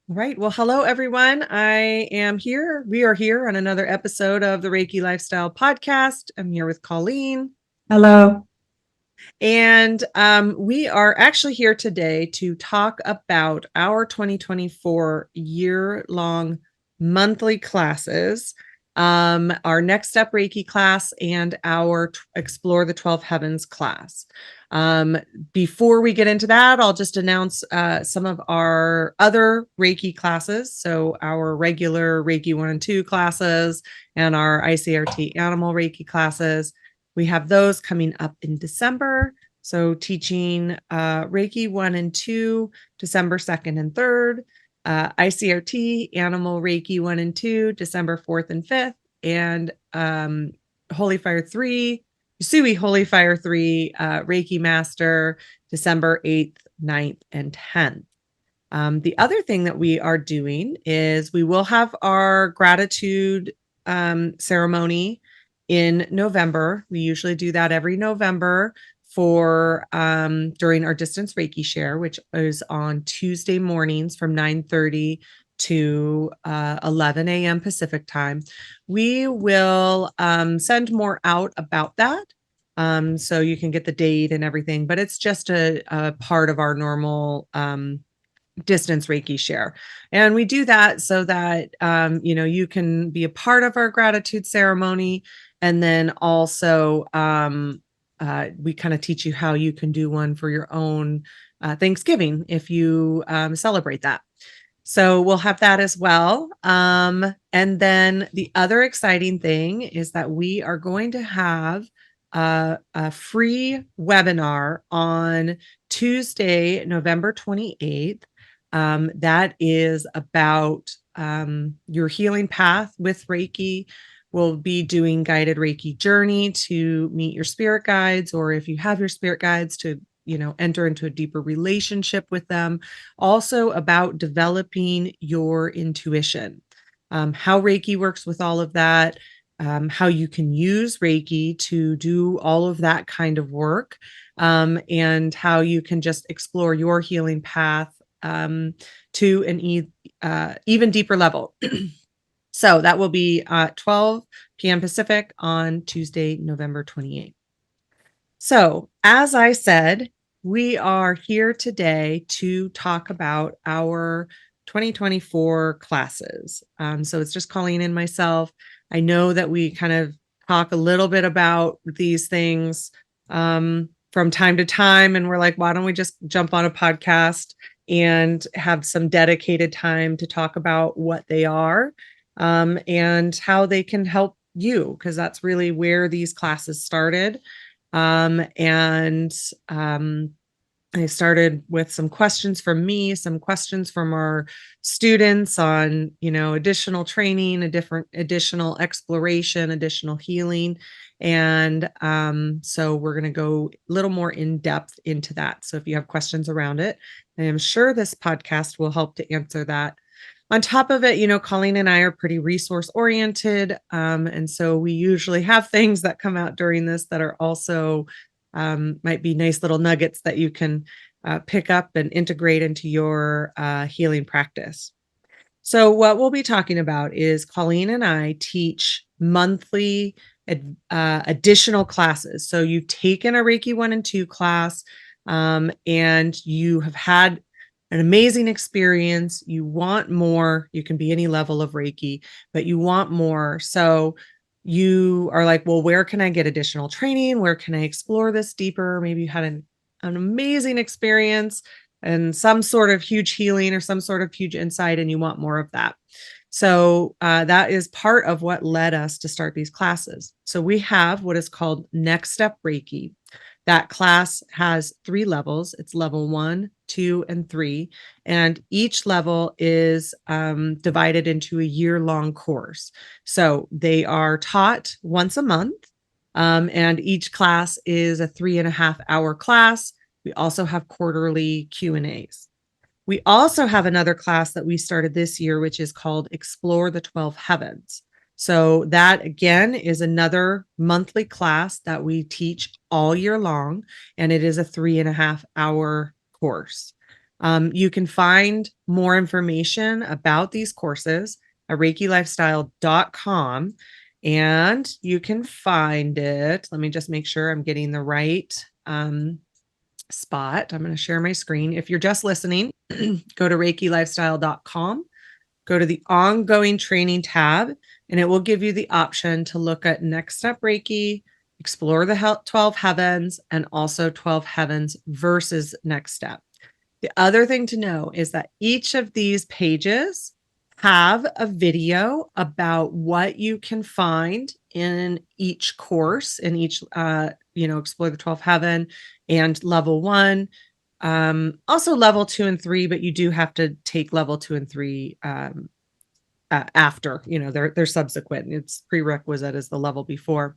All right. Well, hello, everyone. I am here. We are here on another episode of the Reiki Lifestyle Podcast. I'm here with Colleen. Hello. And we are actually here today to talk about our 2024 year-long monthly classes, our Next Step Reiki class, and our Explore the 12 Heavens class. Before we get into that, I'll just announce some of our other Reiki classes. So our regular Reiki 1 and 2 classes and our ICRT Animal Reiki classes. We have those coming up in December. So teaching Reiki 1 and 2, December 2nd and 3rd, ICRT, Animal Reiki 1 and 2, December 4th and 5th, and Holy Fire 3, Usui Holy Fire 3, Reiki Master, December 8th, 9th, and 10th. The other thing that we are doing is we will have our gratitude ceremony in November. We usually do that every November for during our distance Reiki share, which is on Tuesday mornings from 9:30 to 11 a.m. Pacific time. We will send more out about that. So you can get the date and everything, but it's just a part of our normal distance Reiki share. And we do that so that, you can be a part of our gratitude ceremony. And then also, we kind of teach you how you can do one for your own Thanksgiving if you celebrate that. So we'll have that as well. And then the other exciting thing is that we are going to have a free webinar on Tuesday, November 28th. That is about your healing path with Reiki. We'll be doing guided Reiki journey to meet your spirit guides, or if you have your spirit guides, to enter into a deeper relationship with them. Also about developing your intuition, how Reiki works with all of that, how you can use Reiki to do all of that kind of work, and how you can just explore your healing path to an even deeper level. So that will be 12 p.m. Pacific on Tuesday, November 28th. So as I said, we are here today to talk about our 2024 classes. So it's just Colleen and myself. I know that we kind of talk a little bit about these things from time to time, and we're like, why don't we just jump on a podcast and have some dedicated time to talk about what they are, and how they can help you, because that's really where these classes started. And I started with some questions from me, some questions from our students on, additional training, additional exploration, additional healing. And so we're going to go a little more in depth into that. So if you have questions around it, I am sure this podcast will help to answer that. On top of it, Colleen and I are pretty resource oriented. And so we usually have things that come out during this that are also might be nice little nuggets that you can pick up and integrate into your healing practice. So what we'll be talking about is Colleen and I teach monthly additional classes. So you've taken a Reiki 1 and 2 class, and you have had an amazing experience. You want more. You can be any level of Reiki, but you want more. So you are like, well, where can I get additional training? Where can I explore this deeper? Maybe you had an amazing experience and some sort of huge healing or some sort of huge insight, and you want more of that. So that is part of what led us to start these classes. So we have what is called Next Step Reiki. That class has 3 levels. It's level 1, 2, and 3. And each level is divided into a year-long course. So they are taught once a month, and each class is a 3.5-hour class. We also have quarterly Q&As. We also have another class that we started this year, which is called Explore the 12 Heavens. So that, again, is another monthly class that we teach all year long, and it is a 3.5-hour course. You can find more information about these courses at ReikiLifestyle.com, and you can find it. Let me just make sure I'm getting the right spot. I'm going to share my screen. If you're just listening, go to ReikiLifestyle.com, go to the ongoing training tab, and it will give you the option to look at Next Step Reiki, explore the 12 heavens, and also 12 heavens versus Next Step. The other thing to know is that each of these pages have a video about what you can find in each course, in each, explore the 12th heaven and level 1. Also level 2 and 3, but you do have to take level 2 and 3 after, they're subsequent. It's prerequisite as the level before.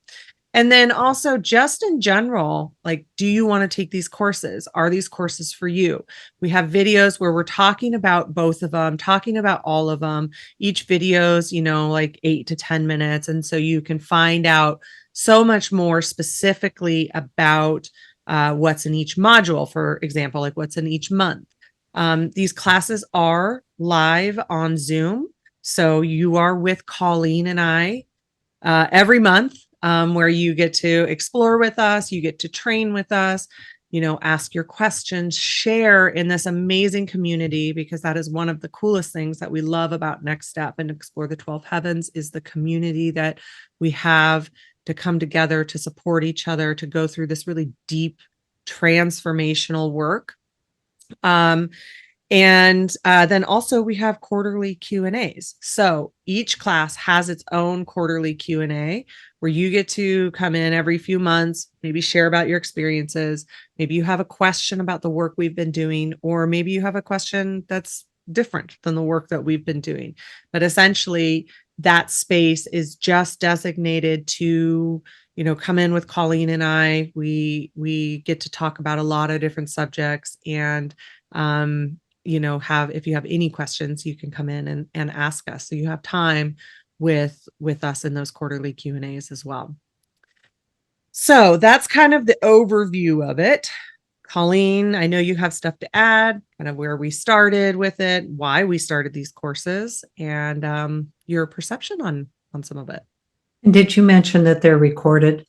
And then also just in general, like, do you want to take these courses? Are these courses for you? We have videos where we're talking about both of them, talking about all of them. Each video's, like 8 to 10 minutes. And so you can find out so much more specifically about what's in each module, for example, like what's in each month. These classes are live on Zoom. So you are with Colleen and I every month. Where you get to explore with us, you get to train with us, ask your questions, share in this amazing community, because that is one of the coolest things that we love about Next Step and Explore the 12 Heavens is the community that we have to come together to support each other, to go through this really deep transformational work. And then also we have quarterly Q&As. So each class has its own quarterly Q&A where you get to come in every few months, maybe share about your experiences. Maybe you have a question about the work we've been doing, or maybe you have a question that's different than the work that we've been doing. But essentially, that space is just designated to, come in with Colleen and I. We get to talk about a lot of different subjects, and if you have any questions, you can come in and ask us. So you have time with us in those quarterly Q&As as well. So that's kind of the overview of it. Colleen, I know you have stuff to add, kind of where we started with it, why we started these courses, and your perception on some of it. And did you mention that they're recorded?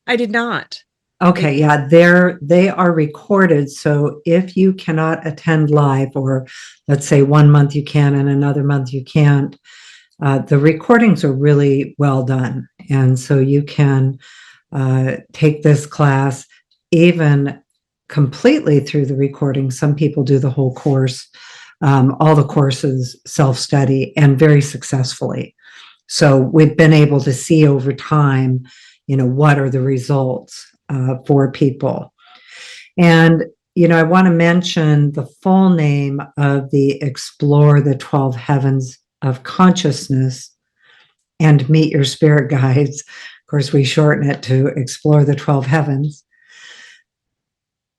I did not. Okay, yeah, they are recorded. So if you cannot attend live, or let's say 1 month you can and another month you can't, the recordings are really well done. And so you can take this class even completely through the recording. Some people do the whole course, all the courses self-study, and very successfully. So we've been able to see over time, what are the results for people. And, I want to mention the full name of the Explore the 12 Heavens of Consciousness and Meet Your Spirit Guides. Of course, we shorten it to Explore the 12 Heavens.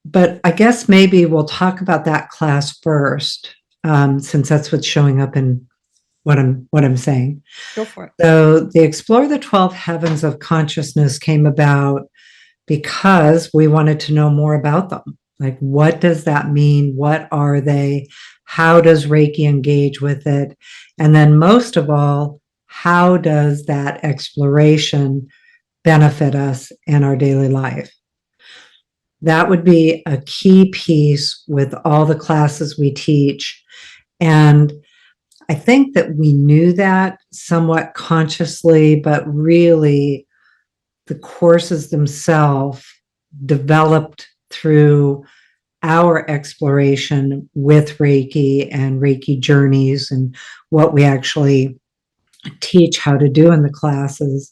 But I guess maybe we'll talk about that class first, since that's what's showing up in what I'm saying. Go for it. So the Explore the 12 Heavens of Consciousness came about because we wanted to know more about them. Like, what does that mean? What are they? How does Reiki engage with it? And then most of all, how does that exploration benefit us in our daily life? That would be a key piece with all the classes we teach. And I think that we knew that somewhat consciously, but really the courses themselves developed through our exploration with Reiki and Reiki journeys and what we actually teach how to do in the classes.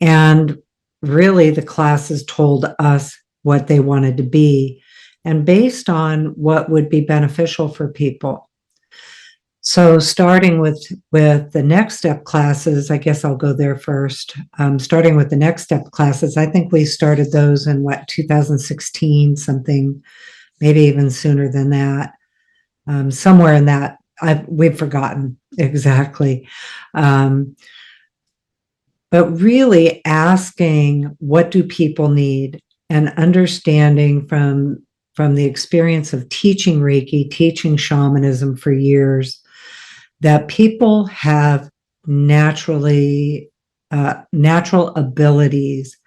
And really the classes told us what they wanted to be, and based on what would be beneficial for people. So starting with the Next Step classes, I guess I'll go there first. Starting with the Next Step classes, I think we started those in 2016, something, maybe even sooner than that. Somewhere in that, we've forgotten exactly. But really asking, what do people need, and understanding from from the experience of teaching Reiki, teaching shamanism for years, that people have naturally natural abilities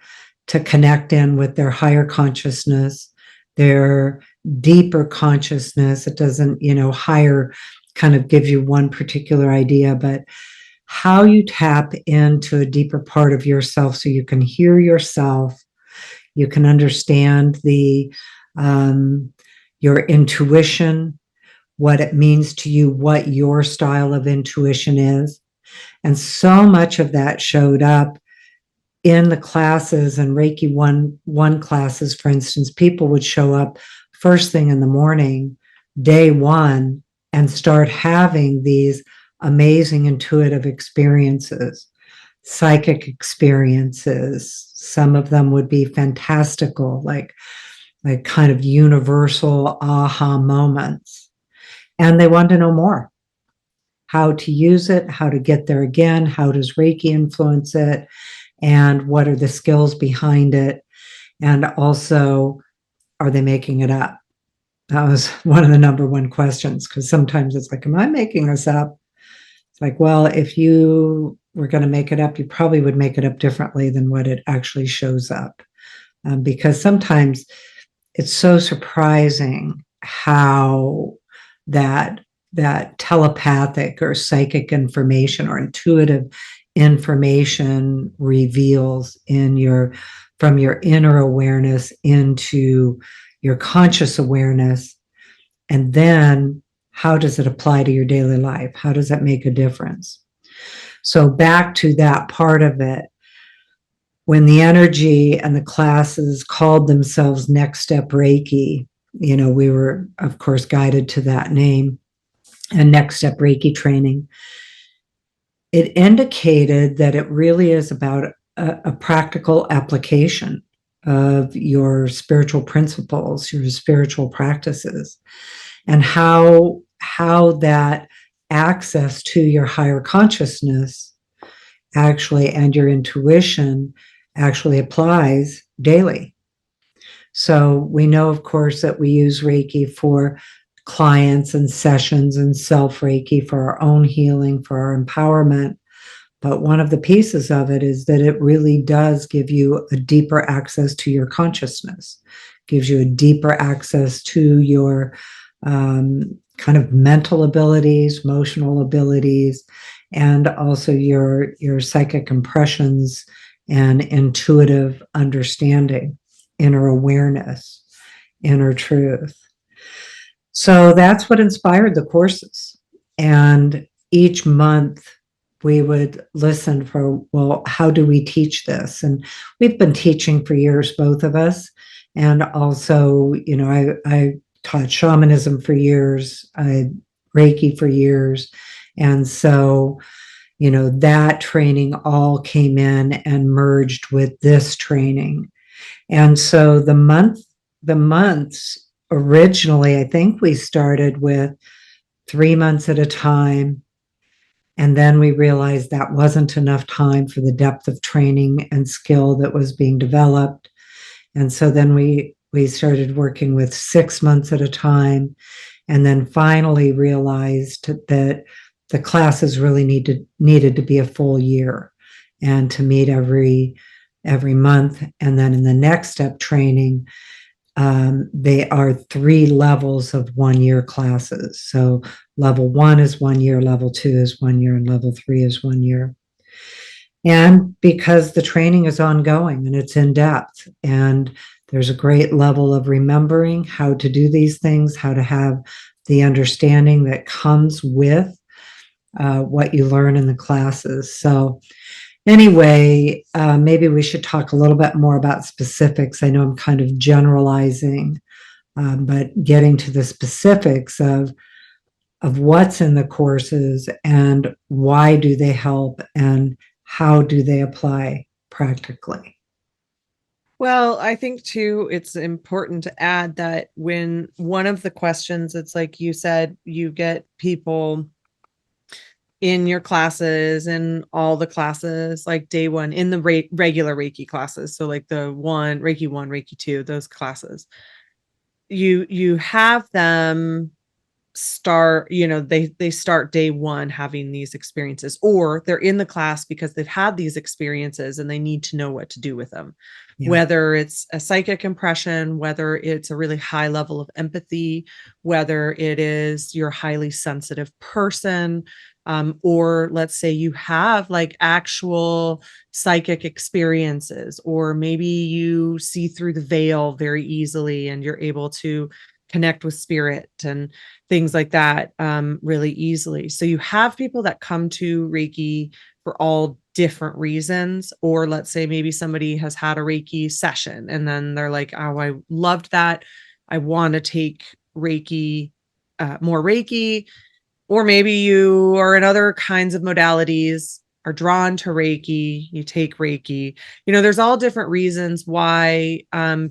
to connect in with their higher consciousness, their deeper consciousness. It doesn't, higher kind of gives you one particular idea, but how you tap into a deeper part of yourself so you can hear yourself, you can understand your intuition, what it means to you, what your style of intuition is. And so much of that showed up in the classes and Reiki one classes, for instance. People would show up first thing in the morning, day one, and start having these amazing intuitive experiences, psychic experiences. Some of them would be fantastical, like kind of universal aha moments. And they wanted to know more. How to use it, how to get there again, how does Reiki influence it, and what are the skills behind it? And also, are they making it up? That was one of the number one questions, because sometimes it's like, am I making this up? It's like, well, if you were going to make it up, you probably would make it up differently than what it actually shows up. Because sometimes it's so surprising how that telepathic or psychic information or intuitive information reveals from your inner awareness into your conscious awareness. And then how does it apply to your daily life? How does that make a difference? So back to that part of it, when the energy and the classes called themselves Next Step Reiki, we were, of course, guided to that name, and Next Step Reiki training. It indicated that it really is about a practical application of your spiritual principles, your spiritual practices, and how that access to your higher consciousness actually and your intuition actually applies daily. So we know, of course, that we use Reiki for clients and sessions and self-Reiki for our own healing, for our empowerment. But one of the pieces of it is that it really does give you a deeper access to your consciousness, gives you a deeper access to your kind of mental abilities, emotional abilities, and also your psychic impressions and intuitive understanding, inner awareness, inner truth. So that's what inspired the courses. And each month we would listen for, well, how do we teach this? And we've been teaching for years, both of us. And also, I taught shamanism for years, I Reiki for years. And so, that training all came in and merged with this training. And so the months originally, I think we started with 3 months at a time. And then we realized that wasn't enough time for the depth of training and skill that was being developed. And so then we started working with 6 months at a time, and then finally realized that the classes really needed to be a full year and to meet every month. And then in the next step training, they are 3 levels of 1 year classes. So level 1 is 1 year, level 2 is 1 year, and level 3 is 1 year. And because the training is ongoing and it's in depth, and there's a great level of remembering how to do these things, how to have the understanding that comes with what you learn in the classes. So anyway, maybe we should talk a little bit more about specifics. I know I'm kind of generalizing, but getting to the specifics of what's in the courses and why do they help and how do they apply practically. Well, I think too, it's important to add that when one of the questions, it's like you said, you get people in your classes and all the classes, like day one in the regular Reiki classes. So like the Reiki 1, Reiki 2, those classes. you have them start, they start day one having these experiences, or they're in the class because they've had these experiences and they need to know what to do with them. Yeah. Whether it's a psychic impression, whether it's a really high level of empathy, whether it is you're a highly sensitive person, or let's say you have like actual psychic experiences, or maybe you see through the veil very easily and you're able to connect with spirit and things like that, really easily. So you have people that come to Reiki for all different reasons, or let's say maybe somebody has had a Reiki session and then they're like, oh, I loved that, I want to take Reiki, more Reiki. Or maybe you are in other kinds of modalities, are drawn to Reiki, you take Reiki. There's all different reasons why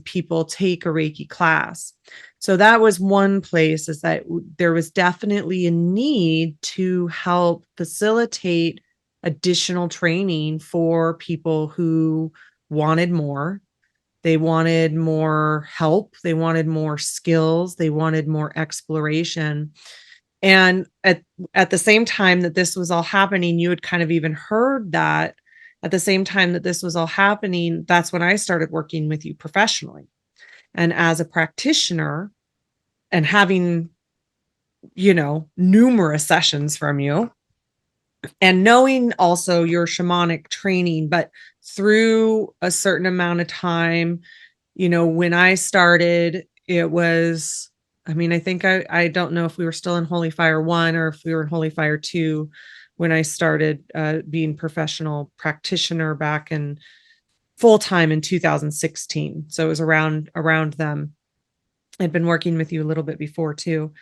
people take a Reiki class. So that was one place, is that there was definitely a need to help facilitate additional training for people who wanted more. They wanted more help, they wanted more skills, they wanted more exploration. And at the same time that this was all happening, you had kind of even heard that at the same time that this was all happening, that's when I started working with you professionally. And as a practitioner and having, numerous sessions from you, and knowing also your shamanic training, but through a certain amount of time, when I started, it was, I mean, I think I don't know if we were still in Holy Fire 1 or if we were in Holy Fire 2 when I started being professional practitioner back in full time in 2016. So it was around them. I'd been working with you a little bit before too.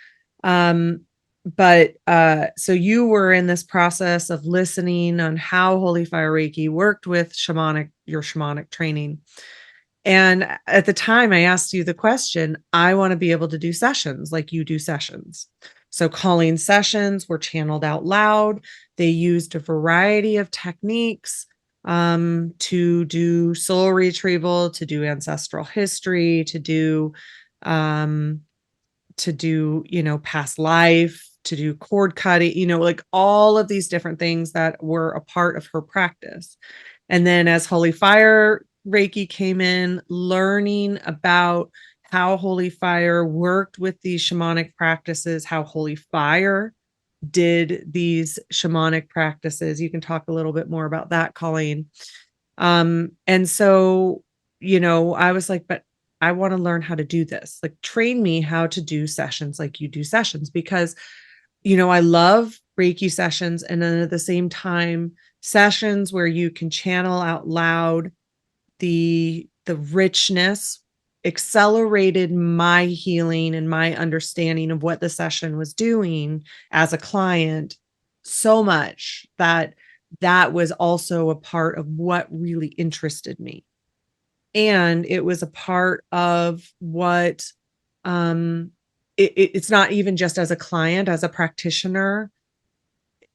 Um, but so you were in this process of listening on how Holy Fire Reiki worked with your shamanic training. And at the time I asked you the question, I want to be able to do sessions like you do sessions. So calling sessions were channeled out loud. They used a variety of techniques, to do soul retrieval, to do ancestral history, um, past life, to do cord cutting, like all of these different things that were a part of her practice. And then as Holy Fire Reiki came in, learning about how Holy Fire worked with these shamanic practices, how Holy Fire did these shamanic practices. You can talk a little bit more about that, Colleen. And so, I was like, but I want to learn how to do this. Like, train me how to do sessions like you do sessions, because, I love Reiki sessions. And then at the same time, sessions where you can channel out loud the richness accelerated my healing and my understanding of what the session was doing as a client so much that that was also a part of what really interested me. And it was a part of what, it's not even just as a client, as a practitioner,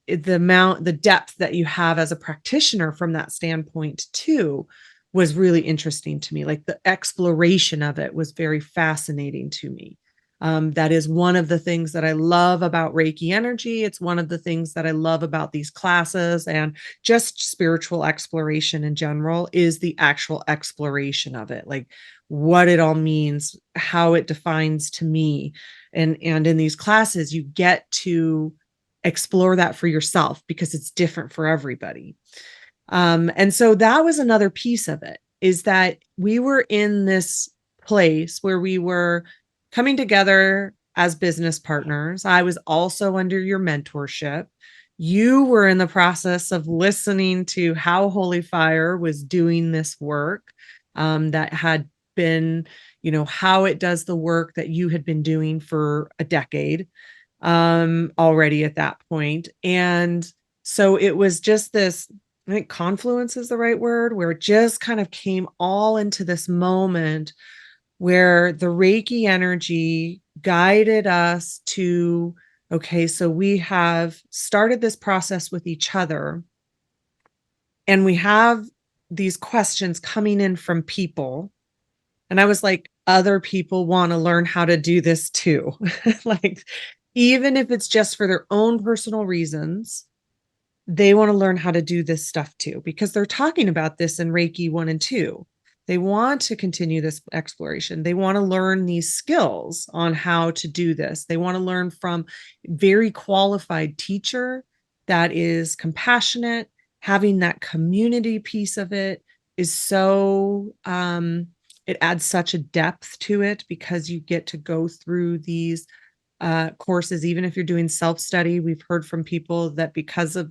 the depth that you have as a practitioner from that standpoint too was really interesting to me. Like, the exploration of it was very fascinating to me. That is one of the things that I love about Reiki energy. It's one of the things that I love about these classes, and just spiritual exploration in general, is the actual exploration of it, like what it all means, how it defines to me. And in these classes, you get to explore that for yourself because it's different for everybody. And so that was another piece of it, is that we were in this place where we were coming together as business partners. I was also under your mentorship. You were in the process of listening to how Holy Fire was doing this work, that had been, how it does the work that you had been doing for a decade, already at that point. And so it was just this, I think confluence is the right word, where it just kind of came all into this moment where the Reiki energy guided us to, okay, so we have started this process with each other, and we have these questions coming in from people. And I was like, other people want to learn how to do this too. Like, even if it's just for their own personal reasons, they want to learn how to do this stuff too, because they're talking about this in Reiki 1 and 2. They want to continue this exploration. They want to learn these skills on how to do this. They want to learn from very qualified teacher that is compassionate. Having that community piece of it is so it adds such a depth to it, because you get to go through these courses. Even if you're doing self-study, we've heard from people that because of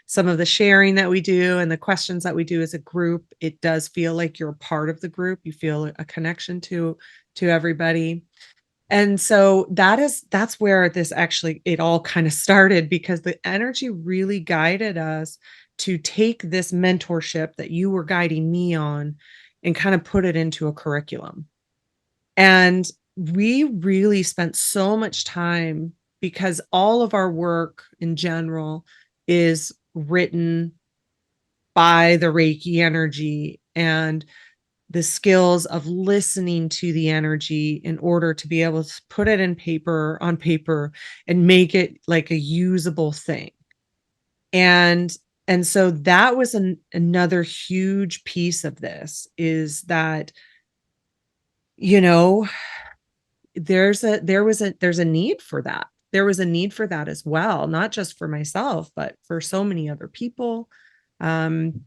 some of the sharing that we do and the questions that we do as a group, it does feel like you're a part of the group. You feel a connection to everybody. And so that's where this actually, it all kind of started, because the energy really guided us to take this mentorship that you were guiding me on and kind of put it into a curriculum. And we really spent so much time, because all of our work in general is written by the Reiki energy, and the skills of listening to the energy in order to be able to put it on paper and make it like a usable thing. And so that was another huge piece of this, is that, you know, there's a need for that. There was a need for that as well, not just for myself, but for so many other people. And,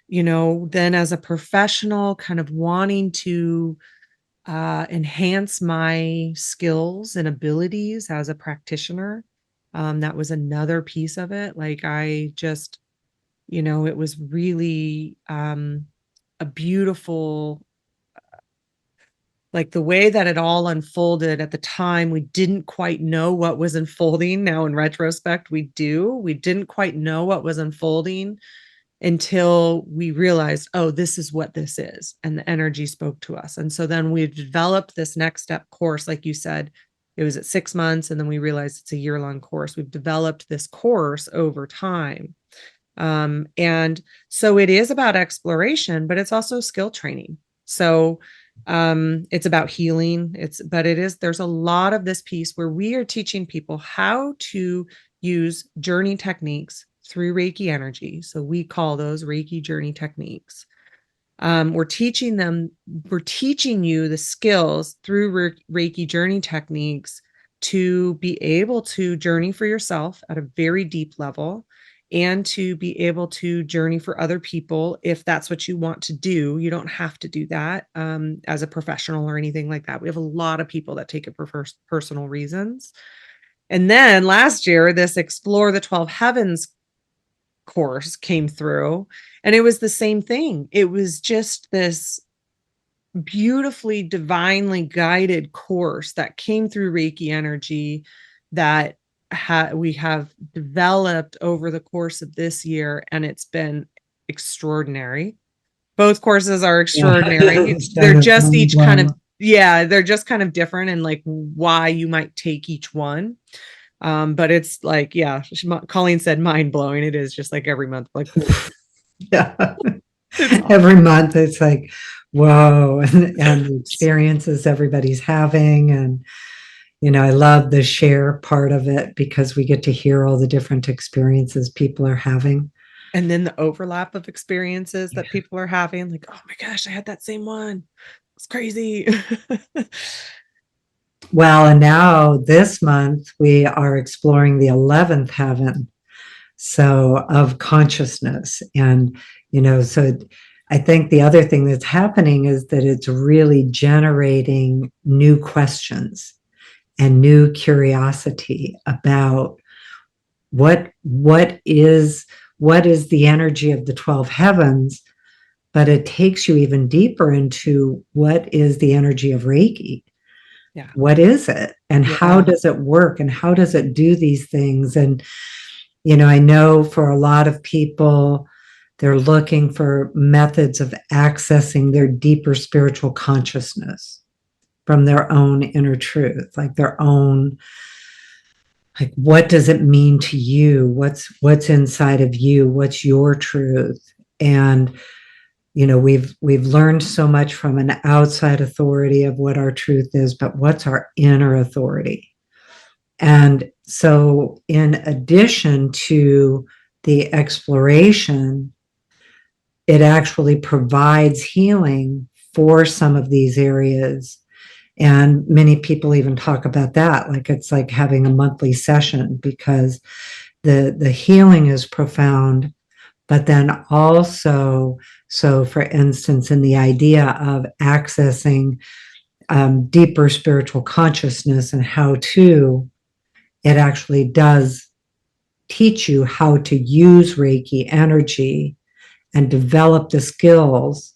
then as a professional, kind of wanting to enhance my skills and abilities as a practitioner. That was another piece of it. Like, I just, it was really a beautiful, like, the way that it all unfolded. At the time, we didn't quite know what was unfolding. Now, in retrospect, we do. We didn't quite know what was unfolding until we realized, oh, this is what this is. And the energy spoke to us. And so then we developed this next step course. Like you said, it was at 6 months. And then we realized it's a year-long course. We've developed this course over time. And so it is about exploration, but it's also skill training. So it's about healing. There's a lot of this piece where we are teaching people how to use journey techniques through Reiki energy. So we call those Reiki journey techniques. We're teaching you the skills through Reiki journey techniques to be able to journey for yourself at a very deep level, and to be able to journey for other people if that's what you want to do. You don't have to do that as a professional or anything like that. We have a lot of people that take it for personal reasons. And then last year, this Explore the 12 Heavens course came through, and it was the same thing. It was just this beautifully, divinely guided course that came through Reiki energy that we have developed over the course of this year, and it's been extraordinary. Both courses are extraordinary. They're just each kind of, they're just kind of different, and like why you might take each one. But it's like, Colleen said, mind blowing. It is just like every month, like, yeah. Every month it's like, whoa, and the experiences everybody's having. And I love the share part of it, because we get to hear all the different experiences people are having. And then the overlap of experiences that people are having, like, oh my gosh, I had that same one. It's crazy. Well, and now this month we are exploring the 11th heaven, so of consciousness. And, so I think the other thing that's happening is that it's really generating new questions and new curiosity about what is the energy of the 12 heavens. But it takes you even deeper into what is the energy of Reiki. Yeah. What is it, and how does it work, and how does it do these things? And I know for a lot of people, they're looking for methods of accessing their deeper spiritual consciousness from their own inner truth, like their own, like, what does it mean to you? What's inside of you? What's your truth? And we've learned so much from an outside authority of what our truth is, but what's our inner authority? And so, in addition to the exploration, it actually provides healing for some of these areas. And many people even talk about that, like it's like having a monthly session, because the healing is profound. But then also, so for instance, in the idea of accessing deeper spiritual consciousness and how to, it actually does teach you how to use Reiki energy and develop the skills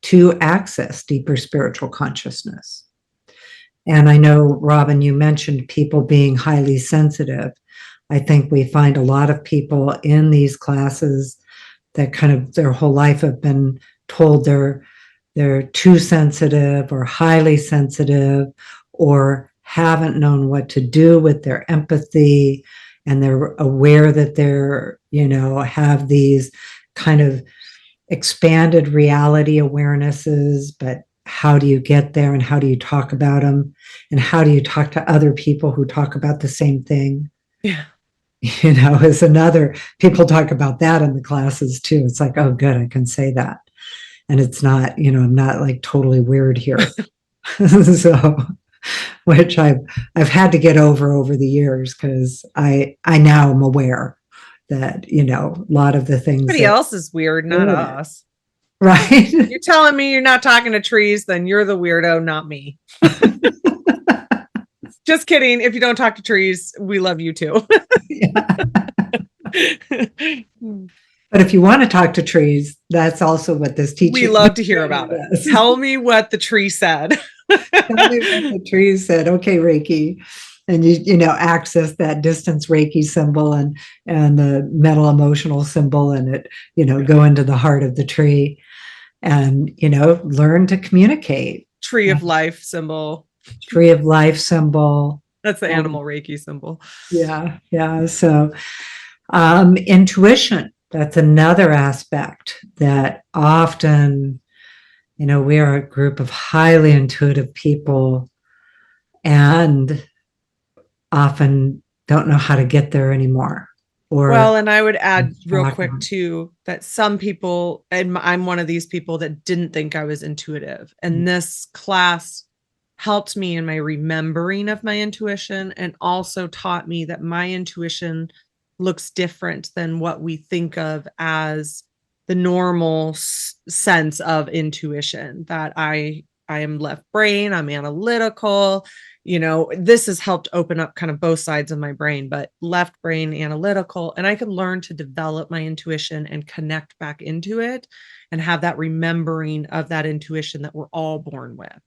to access deeper spiritual consciousness. And I know, Robin, you mentioned people being highly sensitive. I think we find a lot of people in these classes that kind of their whole life have been told they're too sensitive or highly sensitive, or haven't known what to do with their empathy, and they're aware that they're, have these kind of expanded reality awarenesses, but how do you get there, and how do you talk about them, and how do you talk to other people who talk about the same thing? Yeah. Is another, people talk about that in the classes too. It's like, oh, good, I can say that. And it's not, I'm not like totally weird here. So, which I've had to get over the years, because I now am aware that, a lot of the things Somebody else is weird, not us. Right. You're telling me you're not talking to trees, then you're the weirdo, not me. Just kidding. If you don't talk to trees, we love you too. But if you want to talk to trees, that's also what this teaching. We love to hear about it. Tell me what the tree said. Tell me what the tree said. Okay, Reiki. And you access that distance Reiki symbol and the mental emotional symbol, and it, go into the heart of the tree, and learn to communicate. Tree of life symbol. Tree of life symbol. That's the animal Reiki symbol. Yeah. So intuition, that's another aspect that often, we are a group of highly intuitive people, and often don't know how to get there anymore. And I would add real quick too, that some people, and I'm one of these people that didn't think I was intuitive. And this class helped me in my remembering of my intuition, and also taught me that my intuition looks different than what we think of as the normal sense of intuition, that I am left brain, I'm analytical. This has helped open up kind of both sides of my brain, but left brain, analytical, and I can learn to develop my intuition and connect back into it and have that remembering of that intuition that we're all born with.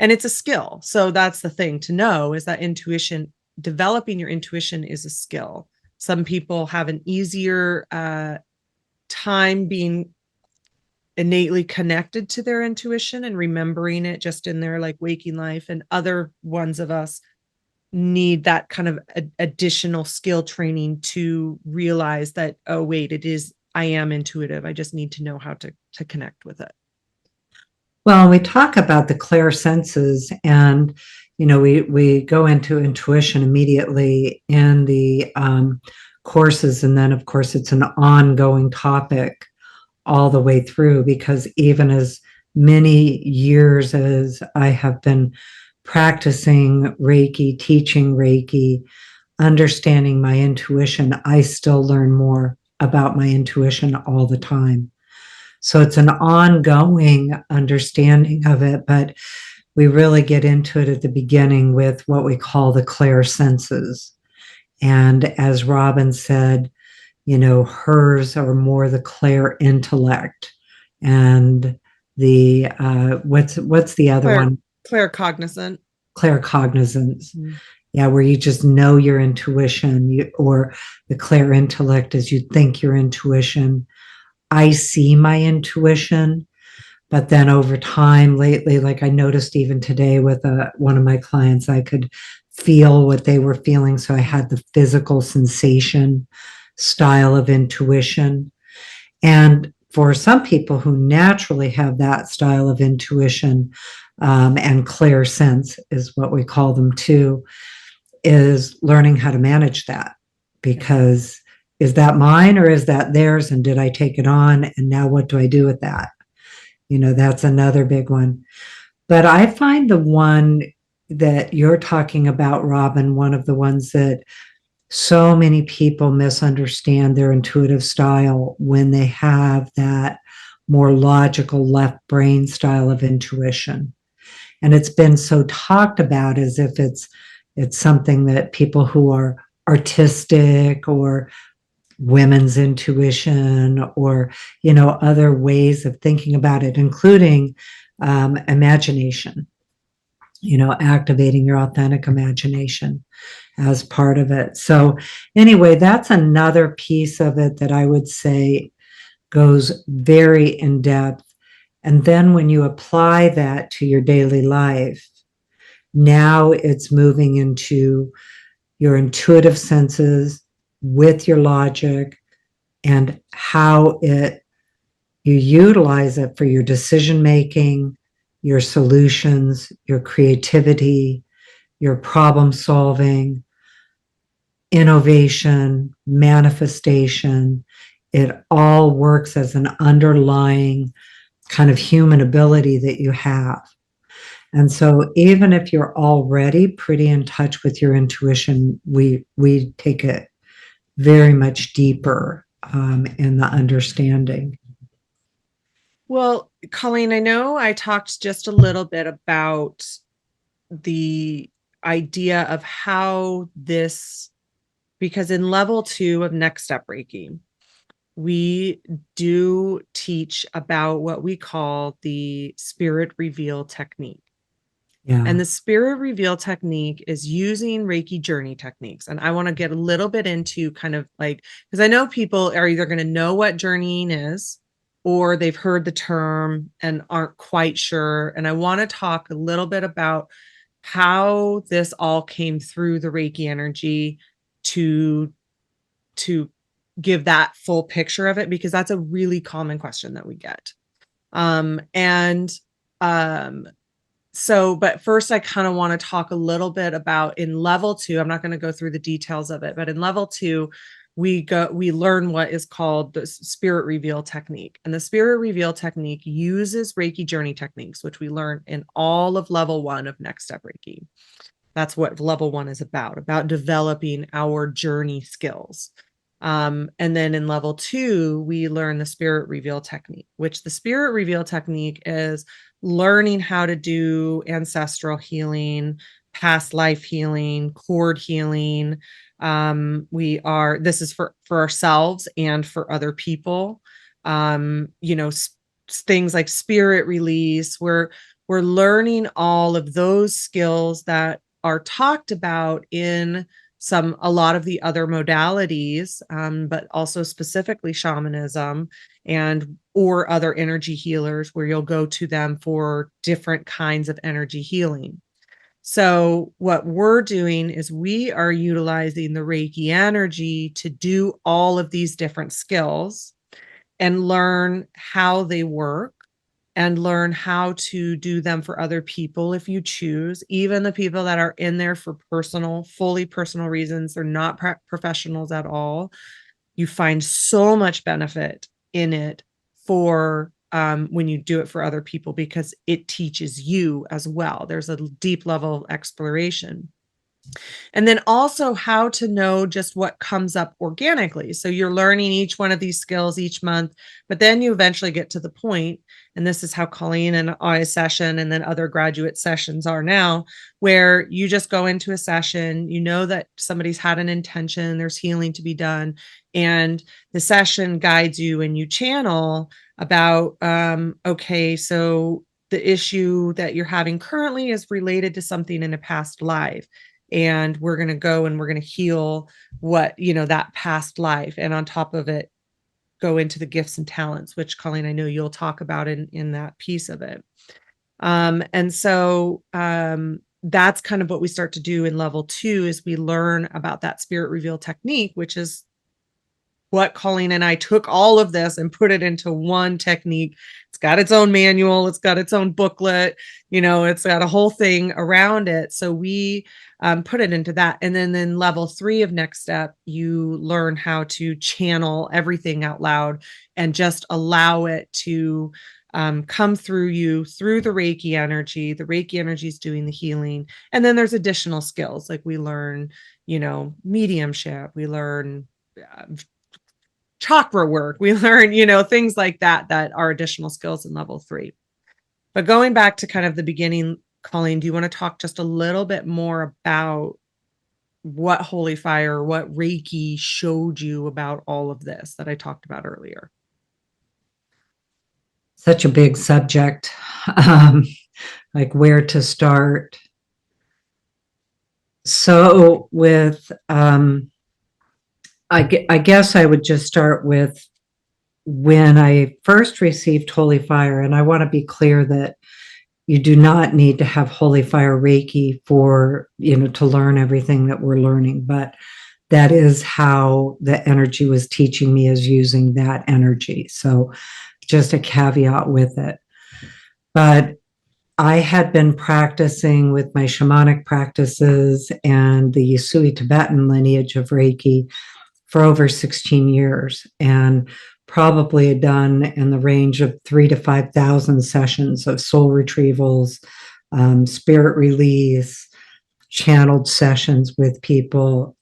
And it's a skill. So that's the thing to know, is that intuition, developing your intuition is a skill. Some people have an easier time being innately connected to their intuition and remembering it just in their like waking life, and other ones of us need that kind of additional skill training to realize that, oh wait, I am intuitive, I just need to know how to connect with it. Well, we talk about the clear senses, and we go into intuition immediately in the courses, and then of course it's an ongoing topic all the way through, because even as many years as I have been practicing Reiki, teaching Reiki, understanding my intuition, I still learn more about my intuition all the time. So it's an ongoing understanding of it, but we really get into it at the beginning with what we call the clear senses. And as Robin said, hers are more the clear intellect, and the what's the other one? Claircognizant. Claircognizance. Mm-hmm. Yeah, where you just know your intuition, or the clear intellect is you think your intuition. I see my intuition, but then over time lately, like I noticed even today with one of my clients, I could feel what they were feeling. So I had the physical sensation style of intuition. And for some people who naturally have that style of intuition, and clear sense is what we call them too, is learning how to manage that. Because is that mine or is that theirs? And did I take it on? And now what do I do with that? That's another big one. But I find the one that you're talking about, Robin, one of the ones that so many people misunderstand their intuitive style when they have that more logical left brain style of intuition. And it's been so talked about as if it's something that people who are artistic or women's intuition or other ways of thinking about it, including imagination, activating your authentic imagination as part of it. So anyway, that's another piece of it that I would say goes very in depth. And then when you apply that to your daily life, now it's moving into your intuitive senses with your logic and how you utilize it for your decision making, your solutions, your creativity, your problem solving, innovation, manifestation. It all works as an underlying kind of human ability that you have. And so even if you're already pretty in touch with your intuition, we take it very much deeper in the understanding. Well, Colleen, I know I talked just a little bit about the idea of how this, because in level 2 of Next Step Reiki, we do teach about what we call the spirit reveal technique. Yeah. And the spirit reveal technique is using Reiki journey techniques. And I want to get a little bit into kind of like, because I know people are either going to know what journeying is or they've heard the term and aren't quite sure. And I want to talk a little bit about how this all came through the Reiki energy to give that full picture of it, because that's a really common question that we get. So, but first I kind of want to talk a little bit about in level 2, I'm not going to go through the details of it, but in level 2, we learn what is called the spirit reveal technique. And the spirit reveal technique uses Reiki journey techniques, which we learn in all of level 1 of Next Step Reiki. That's what level 1 is about developing our journey skills. And then in level 2, we learn the spirit reveal technique, which the spirit reveal technique is learning how to do ancestral healing, past life healing, cord healing. This is for ourselves and for other people. Things like spirit release. We're learning all of those skills that are talked about in a lot of the other modalities, but also specifically shamanism or other energy healers, where you'll go to them for different kinds of energy healing. So what we're doing is we are utilizing the Reiki energy to do all of these different skills and learn how they work and learn how to do them for other people if you choose, even the people that are in there for fully personal reasons. They're not professionals at all. You find so much benefit in it for when you do it for other people, because it teaches you as well. There's a deep level of exploration. And then also how to know just what comes up organically. So you're learning each one of these skills each month, but then you eventually get to the point, and this is how Colleen and I session and then other graduate sessions are now, where you just go into a session, you know that somebody's had an intention, there's healing to be done, and the session guides you and you channel about, okay, so the issue that you're having currently is related to something in a past life, and we're going to go and we're going to heal that past life, and on top of it go into the gifts and talents, which Colleen, I know you'll talk about in that piece of it. And so that's kind of what we start to do in level 2, is we learn about that spirit reveal technique, which is what Colleen and I took all of this and put it into one technique. It's got its own manual, it's got its own booklet, it's got a whole thing around it. So we put it into that. And then level 3 of Next Step, you learn how to channel everything out loud and just allow it to come through you through the Reiki energy. The Reiki energy is doing the healing. And then there's additional skills, like we learn, mediumship, we learn chakra work, we learn, things like that are additional skills in level 3. But going back to kind of the beginning, Colleen, do you want to talk just a little bit more about what Holy Fire, what Reiki showed you about all of this that I talked about earlier? Such a big subject, like where to start. So with, I guess I would just start with when I first received Holy Fire, and I want to be clear that you do not need to have Holy Fire Reiki for, to learn everything that we're learning, but that is how the energy was teaching me, is using that energy. So just a caveat with it. But I had been practicing with my shamanic practices and the Usui Tibetan lineage of Reiki for over 16 years, and probably had done in the range of 3,000 to 5,000 sessions of soul retrievals, spirit release, channeled sessions with people,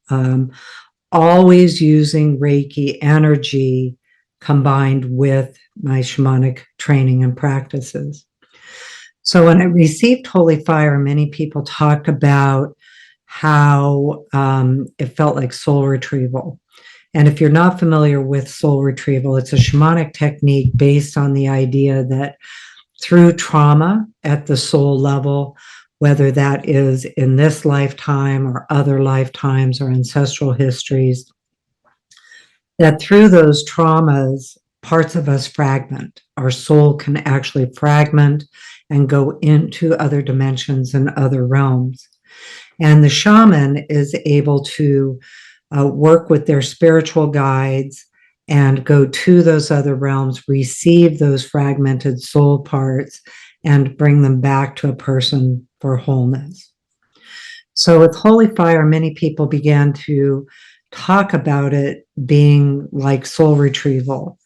always using Reiki energy combined with my shamanic training and practices. So when I received Holy Fire, many people talked about how it felt like soul retrieval. And if you're not familiar with soul retrieval, it's a shamanic technique based on the idea that through trauma at the soul level, whether that is in this lifetime or other lifetimes or ancestral histories, that through those traumas, parts of us fragment. Our soul can actually fragment and go into other dimensions and other realms. And the shaman is able to work with their spiritual guides and go to those other realms, receive those fragmented soul parts, and bring them back to a person for wholeness. So with Holy Fire, many people began to talk about it being like soul retrieval.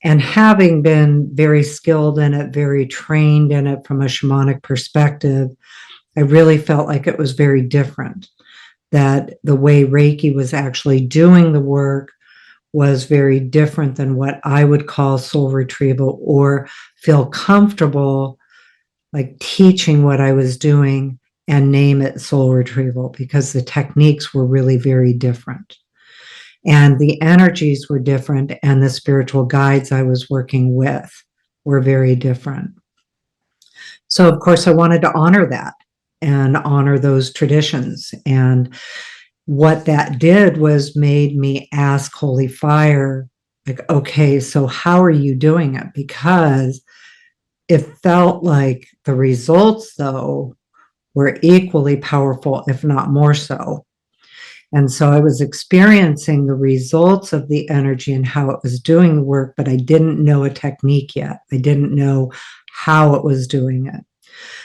And having been very skilled in it, very trained in it from a shamanic perspective, I really felt like it was very different, that the way Reiki was actually doing the work was very different than what I would call soul retrieval, or feel comfortable like teaching what I was doing and name it soul retrieval, because the techniques were really very different. And the energies were different, and the spiritual guides I was working with were very different. So, of course, I wanted to honor that and honor those traditions. And what that did was made me ask Holy Fire, like, okay, so how are you doing it? Because it felt like the results, though, were equally powerful, if not more so. And so I was experiencing the results of the energy and how it was doing the work, but I didn't know a technique yet. I didn't know how it was doing it.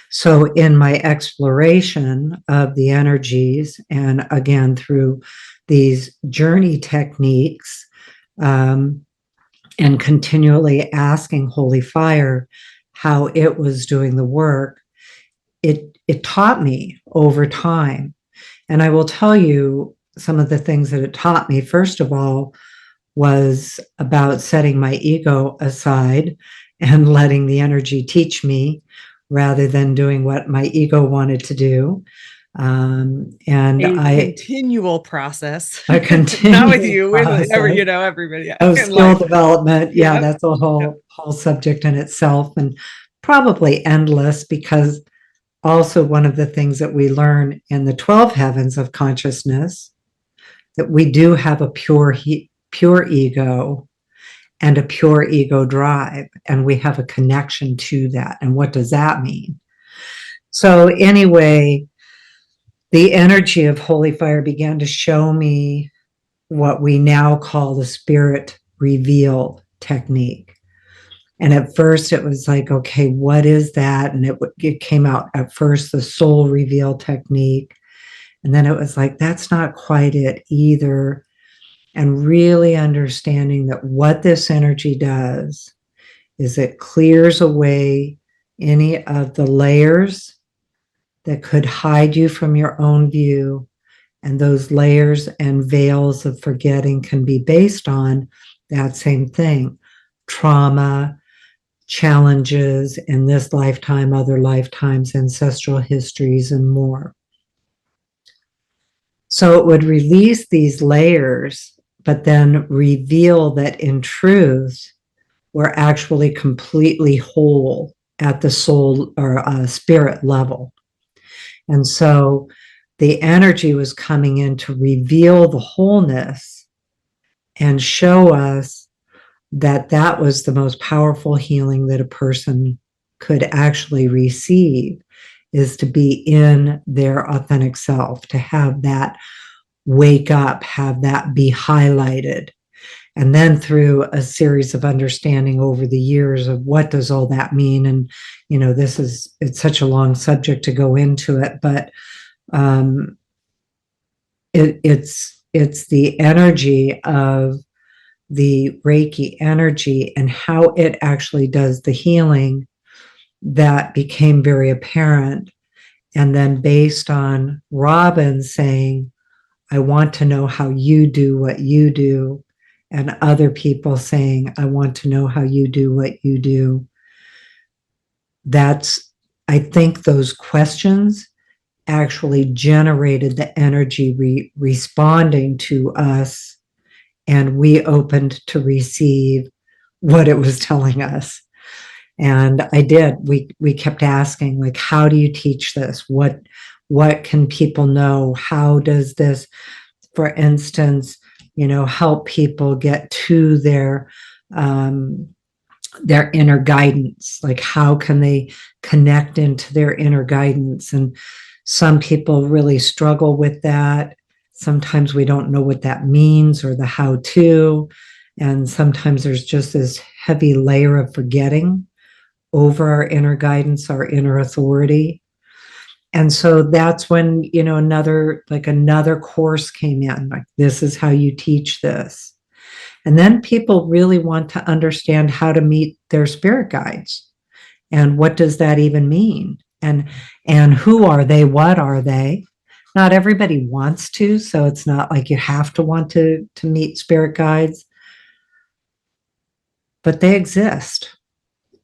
So in my exploration of the energies, and again, through these journey techniques, and continually asking Holy Fire how it was doing the work, it taught me over time. And I will tell you some of the things that it taught me. First of all, was about setting my ego aside and letting the energy teach me rather than doing what my ego wanted to do. And a continual process. A continual not with you, process with everybody of skill development. Yeah, that's a whole subject in itself, and probably endless, because also one of the things that we learn in the 12 heavens of consciousness, that we do have a pure ego and a pure ego drive, and we have a connection to that. And what does that mean? So anyway, the energy of Holy Fire began to show me what we now call the spirit reveal technique. And at first it was like, okay, what is that? And it came out at first, the soul reveal technique. And then it was like, that's not quite it either. And really understanding that what this energy does is it clears away any of the layers that could hide you from your own view. And those layers and veils of forgetting can be based on that same thing: trauma, challenges in this lifetime, other lifetimes, ancestral histories, and more. So it would release these layers, but then reveal that in truth, we're actually completely whole at the soul or spirit level. And so the energy was coming in to reveal the wholeness and show us that that was the most powerful healing that a person could actually receive, is to be in their authentic self, to have that wake up, have that be highlighted. And then through a series of understanding over the years of what does all that mean. And, it's such a long subject to go into it, but it's the energy of the Reiki energy and how it actually does the healing that became very apparent. And then based on Robin saying, I want to know how you do what you do, and other people saying, I want to know how you do what you do. I think those questions actually generated the energy responding to us, and we opened to receive what it was telling us. And I did. We kept asking, like, how do you teach this? What can people know? How does this, for instance, help people get to their inner guidance? Like, how can they connect into their inner guidance? And some people really struggle with that. Sometimes we don't know what that means or the how to. And sometimes there's just this heavy layer of forgetting over our inner guidance, our inner authority. And so that's when, another course came in, like, this is how you teach this. And then people really want to understand how to meet their spirit guides. And what does that even mean? And who are they? What are they? Not everybody wants to, so it's not like you have to want to meet spirit guides, but they exist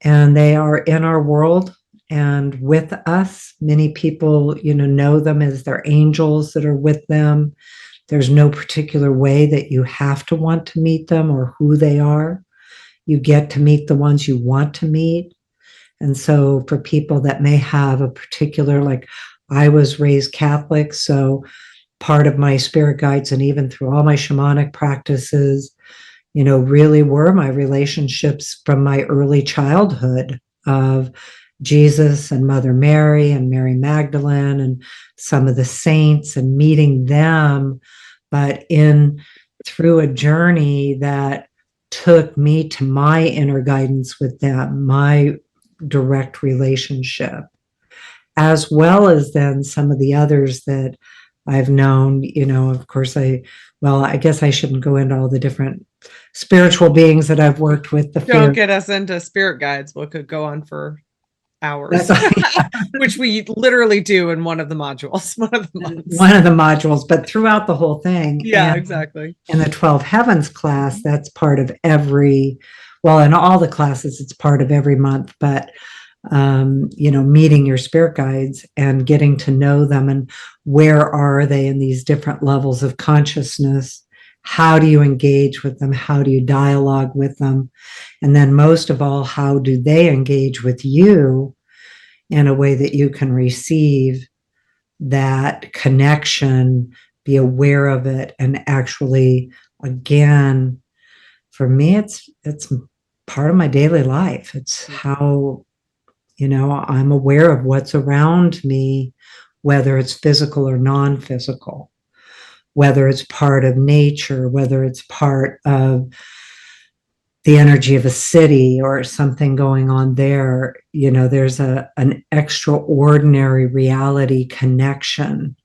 and they are in our world and with us. Many people, know them as their angels that are with them. There's no particular way that you have to want to meet them or who they are. You get to meet the ones you want to meet. And so for people that may have a particular, like, I was raised Catholic, so part of my spirit guides and even through all my shamanic practices, really were my relationships from my early childhood of Jesus and Mother Mary and Mary Magdalene and some of the saints, and meeting them, but through a journey that took me to my inner guidance with them, my direct relationship, as well as then some of the others that I've known. Of course, I guess I shouldn't go into all the different spiritual beings that I've worked with. Don't get us into spirit guides. We could go on for hours, which we literally do in one of the modules. One of the modules, but throughout the whole thing. Yeah, exactly. In the 12 Heavens class, that's part of in all the classes, it's part of every month, but meeting your spirit guides and getting to know them, and where are they in these different levels of consciousness? How do you engage with them? How do you dialogue with them? And then most of all, how do they engage with you in a way that you can receive that connection, be aware of it, and actually, again, for me, it's part of my daily life. It's how, I'm aware of what's around me, whether it's physical or non-physical. whether it's part of nature, whether it's part of the energy of a city or something going on there, there's an extraordinary reality connection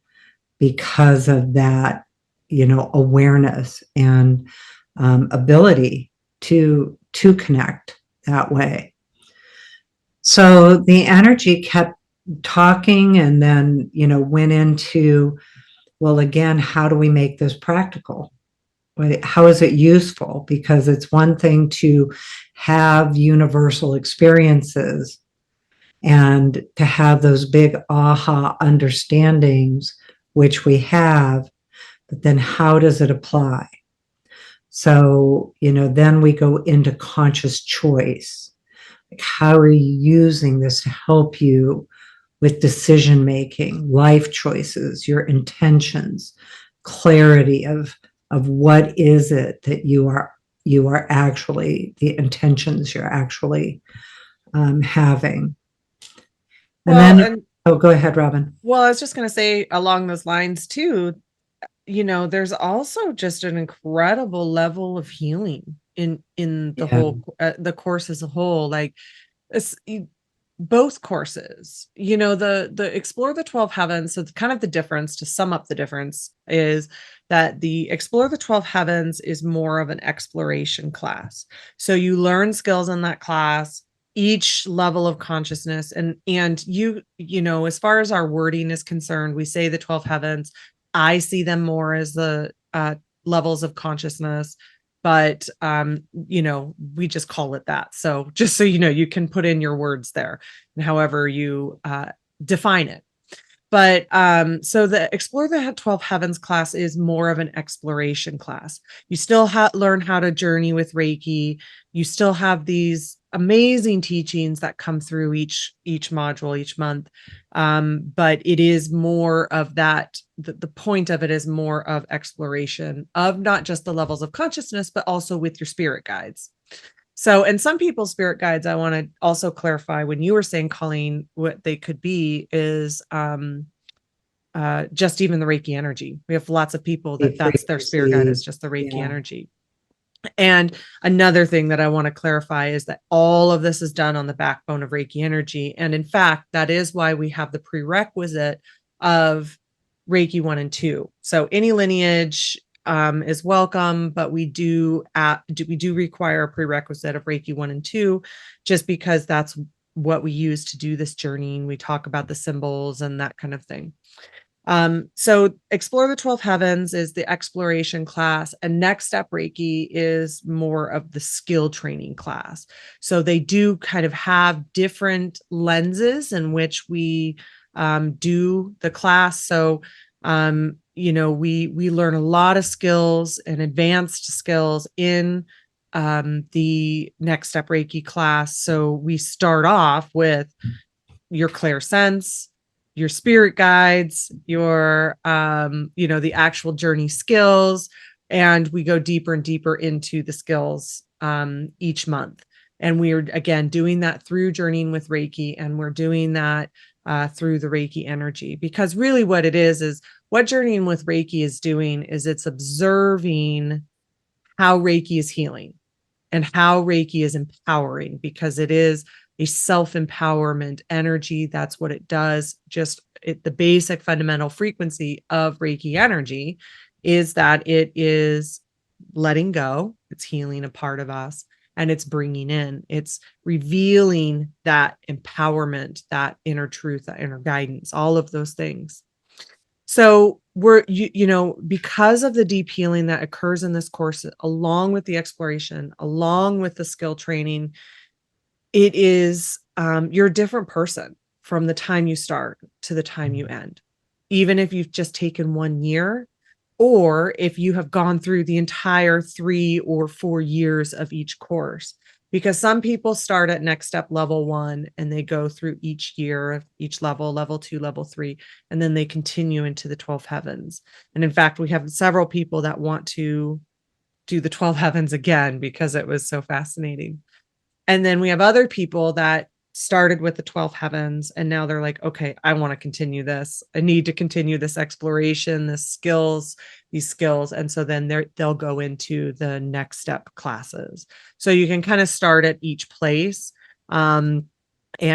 because of that, awareness and ability to connect that way. So the energy kept talking and then, went into, well, again, how do we make this practical? How is it useful? Because it's one thing to have universal experiences and to have those big aha understandings, which we have, but then how does it apply? So, then we go into conscious choice. Like, how are you using this to help you with decision making, life choices, your intentions, clarity of what is it that you are actually, the intentions you're actually having. And Well, then, and oh, go ahead, Robin. well, I was just going to say along those lines too, there's also just an incredible level of healing in the Yeah. whole the course as a whole. Like both courses, the Explore the 12 Heavens. So kind of the difference, to sum up the difference, is that the Explore the 12 Heavens is more of an exploration class. So you learn skills in that class, each level of consciousness, and as far as our wording is concerned, we say the 12 heavens. I see them more as the levels of consciousness, but we just call it that. So just so you can put in your words there and however you define it. But so the Explore the 12 Heavens class is more of an exploration class. You still learn how to journey with Reiki. You still have these amazing teachings that come through each module, each month. But it is more of that. The point of it is more of exploration of not just the levels of consciousness, but also with your spirit guides. So, and some people's spirit guides, I want to also clarify, when you were saying, Colleen, what they could be is just even the Reiki energy. We have lots of people that's their spirit guide, is just the Reiki energy. And another thing that I want to clarify is that all of this is done on the backbone of Reiki energy. And in fact, that is why we have the prerequisite of Reiki 1 and 2. So any lineage is welcome, but we do require a prerequisite of Reiki 1 and 2, just because that's what we use to do this journey. We talk about the symbols and that kind of thing. So Explore the 12 Heavens is the exploration class, and Next Step Reiki is more of the skill training class. So they do kind of have different lenses in which we do the class. So we learn a lot of skills and advanced skills in the Next Step Reiki class. So we start off with your clairsense, your spirit guides, your the actual journey skills, and we go deeper and deeper into the skills each month. And we're again doing that through journeying with Reiki, and we're doing that through the Reiki energy, because really what it is what journeying with Reiki is doing is it's observing how Reiki is healing and how Reiki is empowering, because it is a self-empowerment energy. That's what it does. The basic fundamental frequency of Reiki energy is that it is letting go, it's healing a part of us, and it's bringing in, it's revealing that empowerment, that inner truth, that inner guidance, all of those things. So we're, because of the deep healing that occurs in this course, along with the exploration, along with the skill training, it is, you're a different person from the time you start to the time you end. Even if you've just taken 1 year, or if you have gone through the entire 3 or 4 years of each course, because some people start at Next Step level 1 and they go through each year of each level 2, level 3, and then they continue into the 12 heavens. And in fact, we have several people that want to do the 12 heavens again because it was so fascinating. And then we have other people that started with the 12 heavens, and now they're like, okay, I want to continue this. I need to continue this exploration, these skills. And so then they'll go into the next step classes. So you can kind of start at each place, and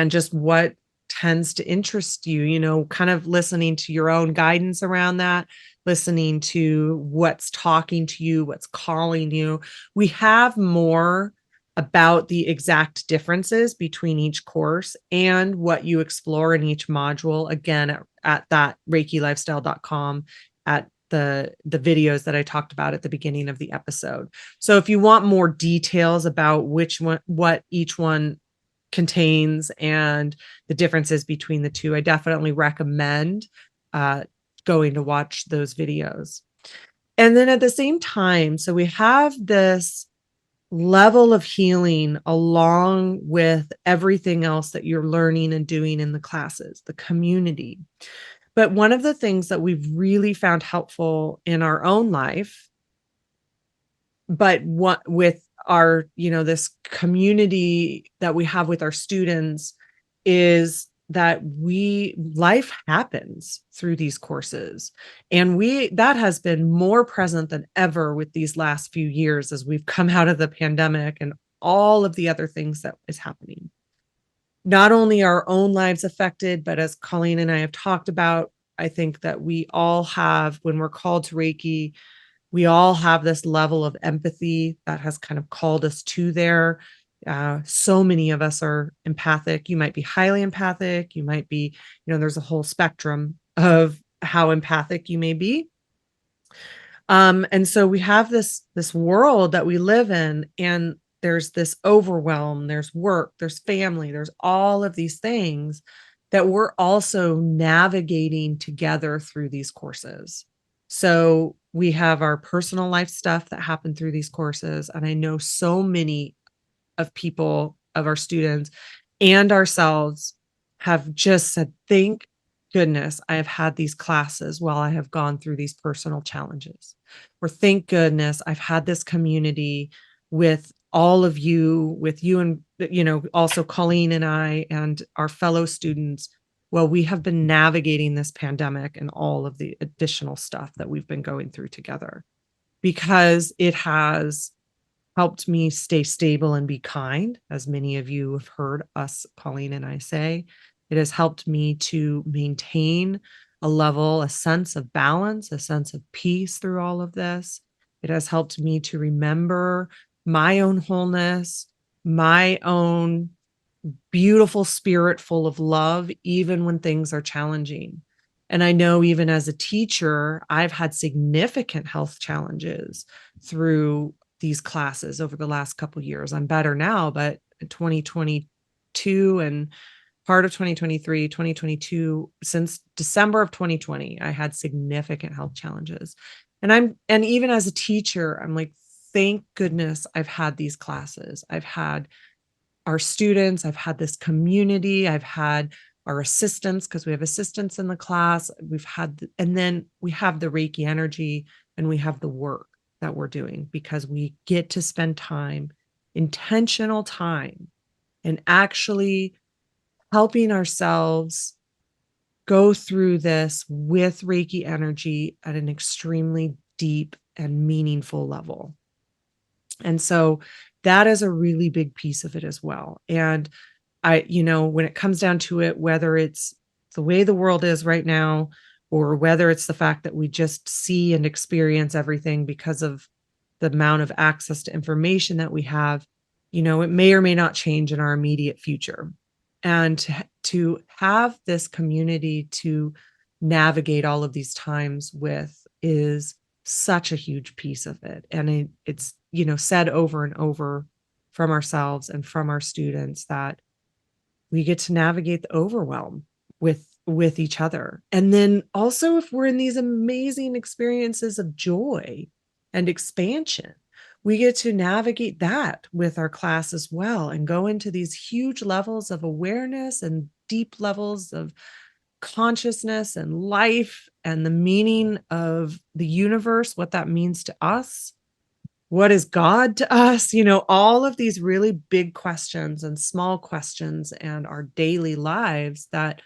just what tends to interest you, kind of listening to your own guidance around that, listening to what's talking to you, what's calling you. We have more about the exact differences between each course and what you explore in each module, again, at that reikilifestyle.com, at the videos that I talked about at the beginning of the episode. So if you want more details about what each one contains and the differences between the two, I definitely recommend going to watch those videos. And then at the same time, so we have this level of healing along with everything else that you're learning and doing in the classes, the community. But one of the things that we've really found helpful in our own life, but what with our, this community that we have with our students, is that life happens through these courses. And that has been more present than ever with these last few years as we've come out of the pandemic and all of the other things that is happening. Not only our own lives affected, but as Colleen and I have talked about, I think that we all have, when we're called to Reiki, we all have this level of empathy that has kind of called us to there. So many of us are empathic. You might be highly empathic. You might be, there's a whole spectrum of how empathic you may be. And so we have this world that we live in, and there's this overwhelm, there's work, there's family, there's all of these things that we're also navigating together through these courses. So we have our personal life stuff that happened through these courses. And I know so many of our students and ourselves have just said, thank goodness I have had these classes while I have gone through these personal challenges. Or thank goodness I've had this community with all of you, with you and, also Colleen and I and our fellow students. Well, we have been navigating this pandemic and all of the additional stuff that we've been going through together, because it has helped me stay stable and be kind. As many of you have heard us, Colleen and I, say, it has helped me to maintain a sense of balance, a sense of peace through all of this. It has helped me to remember my own wholeness, my own beautiful spirit full of love, even when things are challenging. And I know even as a teacher, I've had significant health challenges through these classes over the last couple of years. I'm better now, but 2022 and part of 2023, 2022, since December of 2020, I had significant health challenges. And even as a teacher, I'm like, thank goodness I've had these classes. I've had our students, I've had this community, I've had our assistants, because we have assistants in the class. And then we have the Reiki energy, and we have the work that we're doing, because we get to spend time, intentional time, and actually helping ourselves go through this with Reiki energy at an extremely deep and meaningful level. And so that is a really big piece of it as well. And when it comes down to it, whether it's the way the world is right now, or whether it's the fact that we just see and experience everything because of the amount of access to information that we have, it may or may not change in our immediate future. And to have this community to navigate all of these times with is such a huge piece of it. And it's, said over and over from ourselves and from our students that we get to navigate the overwhelm with each other. And then also, if we're in these amazing experiences of joy and expansion, we get to navigate that with our class as well, and go into these huge levels of awareness and deep levels of consciousness and life and the meaning of the universe, what that means to us, what is God to us? All of these really big questions and small questions and our daily lives that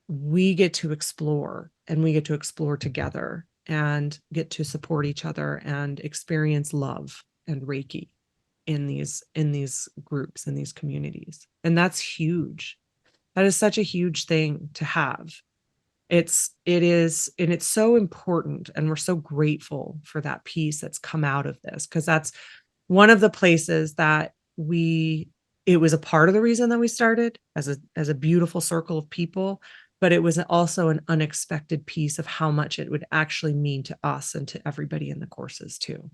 we get to explore, and we get to explore together and get to support each other and experience love and Reiki in these groups, in these communities. And that's huge. That is such a huge thing to have. And it's so important, and we're so grateful for that piece that's come out of this, because that's one of the places that it was a part of the reason that we started as a beautiful circle of people, but it was also an unexpected piece of how much it would actually mean to us and to everybody in the courses too.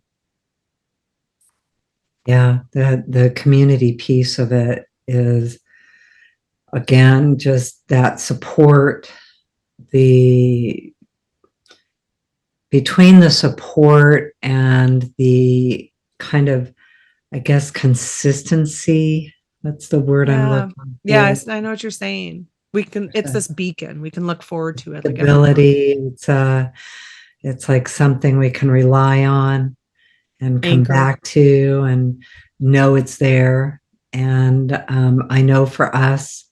Yeah, the community piece of it is, again, just that support, the between the support and the kind of, I guess, consistency. That's the word I'm Yeah. looking Yeah, for. I know what you're saying. It's this beacon. We can look forward to it like every month. Stability. It's like something we can rely on and come Anchor. back to and know it's there. And I know for us,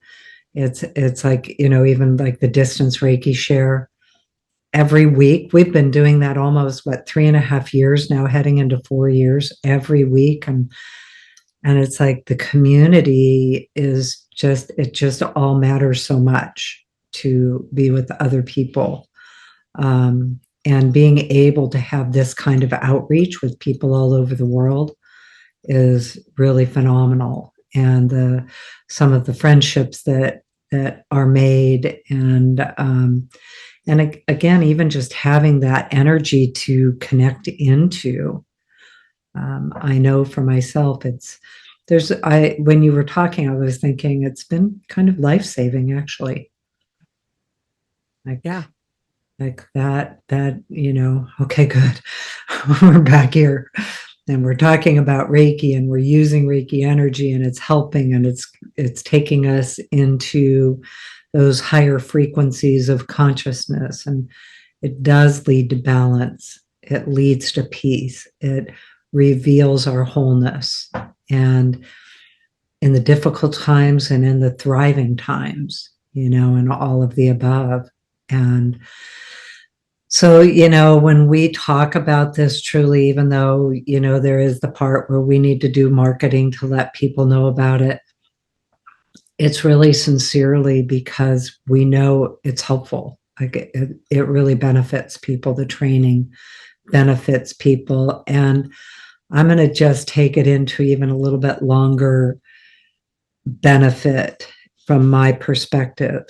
it's like, even like the distance Reiki share every week. We've been doing that almost, 3.5 years now, heading into 4 years every week. And it's like the community is just, it just all matters so much to be with other people. And being able to have this kind of outreach with people all over the world is really phenomenal. And some of the friendships that are made, and again, even just having that energy to connect into. I know for myself, when you were talking, I was thinking it's been kind of life-saving, actually. Like, Yeah. like okay, good. We're back here and we're talking about Reiki, and we're using Reiki energy, and it's helping, and it's taking us into those higher frequencies of consciousness. And it does lead to balance. It leads to peace. It reveals our wholeness. And in the difficult times and in the thriving times, and all of the above. And so, when we talk about this, truly, even though, there is the part where we need to do marketing to let people know about it, it's really sincerely because we know it's helpful. Like it really benefits people. The training benefits people. And I'm going to just take it into even a little bit longer benefit from my perspective,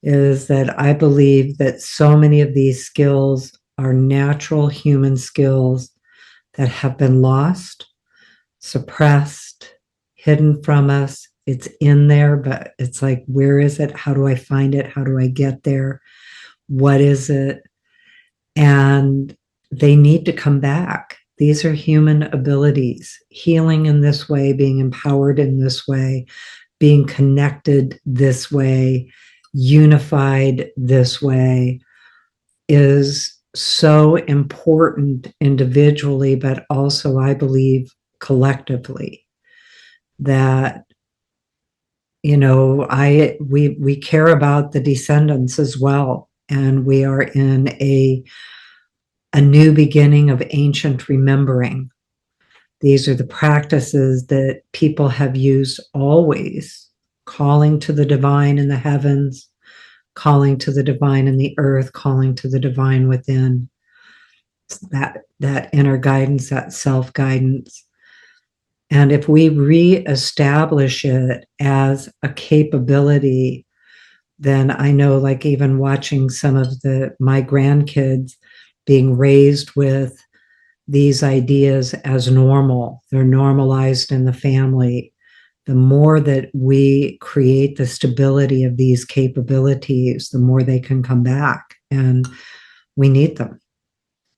is that I believe that so many of these skills are natural human skills that have been lost, suppressed, hidden from us. It's in there, but it's like, where is it? How do I find it? How do I get there? What is it? And they need to come back. These are human abilities. Healing in this way, being empowered in this way, being connected this way, unified this way, is so important individually, but also, I believe, collectively. That we care about the descendants as well, and we are in a new beginning of ancient remembering. These are the practices that people have used always, calling to the divine in the heavens, calling to the divine in the earth, calling to the divine within. That inner guidance, that self guidance. And if we reestablish it as a capability, then I know, like, even watching some of my grandkids being raised with these ideas as normal, they're normalized in the family. The more that we create the stability of these capabilities, the more they can come back. And we need them.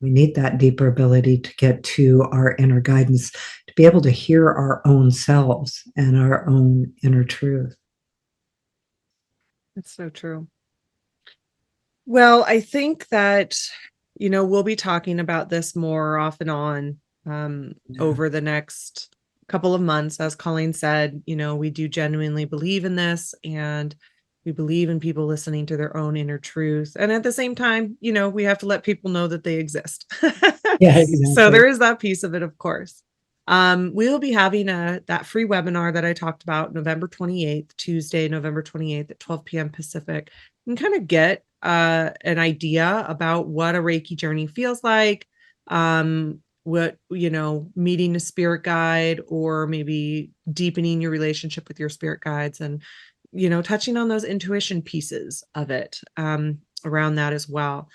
We need that deeper ability to get to our inner guidance, to be able to hear our own selves and our own inner truth. That's so true. Well, I think that, we'll be talking about this more off and on over the next couple of months. As Colleen said, we do genuinely believe in this, and we believe in people listening to their own inner truth. And at the same time, we have to let people know that they exist. Yeah, So exactly. there is that piece of it, of course. We will be having that free webinar that I talked about November 28th, Tuesday, November 28th at 12 p.m. Pacific, and kind of get an idea about what a Reiki journey feels like, what, meeting a spirit guide, or maybe deepening your relationship with your spirit guides, and, touching on those intuition pieces of it around that as well.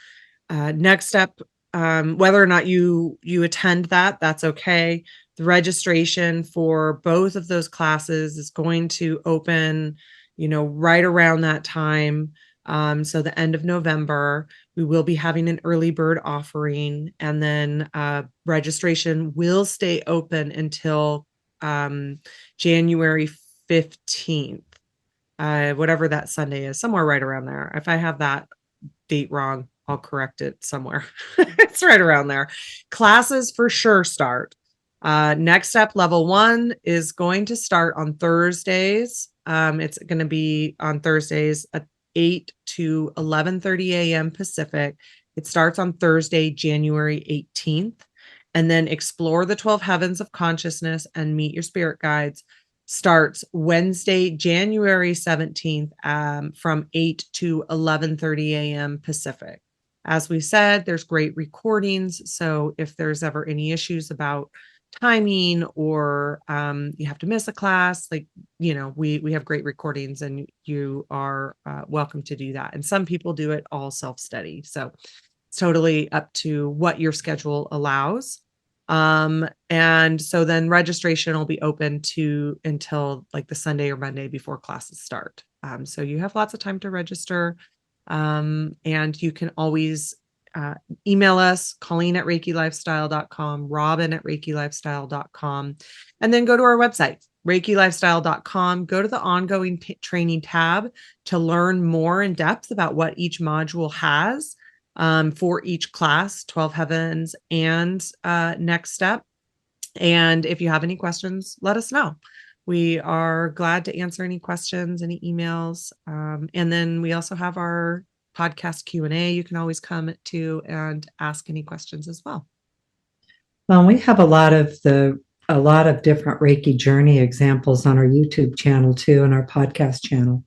Next step, whether or not you attend that's okay. The registration for both of those classes is going to open, right around that time. So the end of November, we will be having an early bird offering, and then registration will stay open until January 15th, whatever that Sunday is, somewhere right around there. If I have that date wrong, I'll correct it somewhere. It's right around there. Classes for sure start. Next step, level 1 is going to start on Thursdays. It's going to be on Thursdays at 8 to 11:30 a.m. Pacific. It starts on Thursday, January 18th. And then Explore the 12 Heavens of Consciousness and Meet Your Spirit Guides starts Wednesday, January 17th, from 8 to 11:30 a.m. Pacific. As we said, there's great recordings. So if there's ever any issues about timing, or you have to miss a class, we have great recordings, and you are welcome to do that. And some people do it all self-study. So it's totally up to what your schedule allows. And so then registration will be open until like the Sunday or Monday before classes start. So you have lots of time to register. And you can always email us, Colleen at ReikiLifestyle.com, Robin at ReikiLifestyle.com, and then go to our website, ReikiLifestyle.com. Go to the ongoing training tab to learn more in depth about what each module has for each class, 12 Heavens and Next Step. And if you have any questions, let us know. We are glad to answer any questions, any emails. And then we also have our podcast Q&A. You can always come to and ask any questions as well. Well, we have a lot of different Reiki journey examples on our YouTube channel too, and our podcast channel.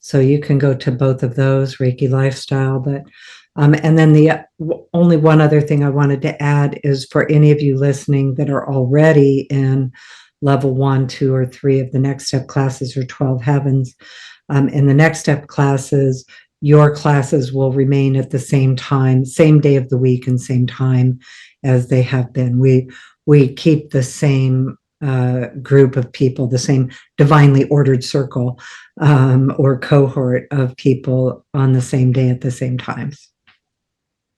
So you can go to both of those, Reiki Lifestyle. But and then the only one other thing I wanted to add is for any of you listening that are already in level 1, 2, or 3 of the Next Step classes or 12 Heavens, in the Next Step classes, your classes will remain at the same time, same day of the week and same time as they have been. We keep the same group of people, the same divinely ordered circle or cohort of people on the same day at the same times.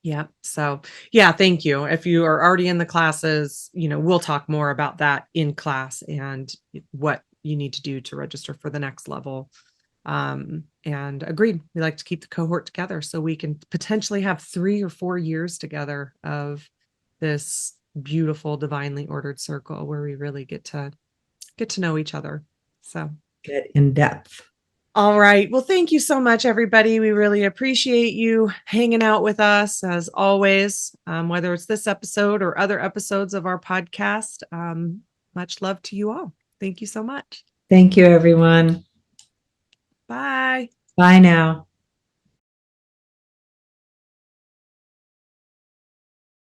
Yeah. So, yeah, thank you. If you are already in the classes, we'll talk more about that in class and what you need to do to register for the next level. And agreed, we like to keep the cohort together so we can potentially have 3 or 4 years together of this beautiful divinely ordered circle where we really get to know each other. So get in depth. All right. Well, thank you so much, everybody. We really appreciate you hanging out with us as always, whether it's this episode or other episodes of our podcast. Much love to you all. Thank you so much. Thank you, everyone. Bye. Bye now.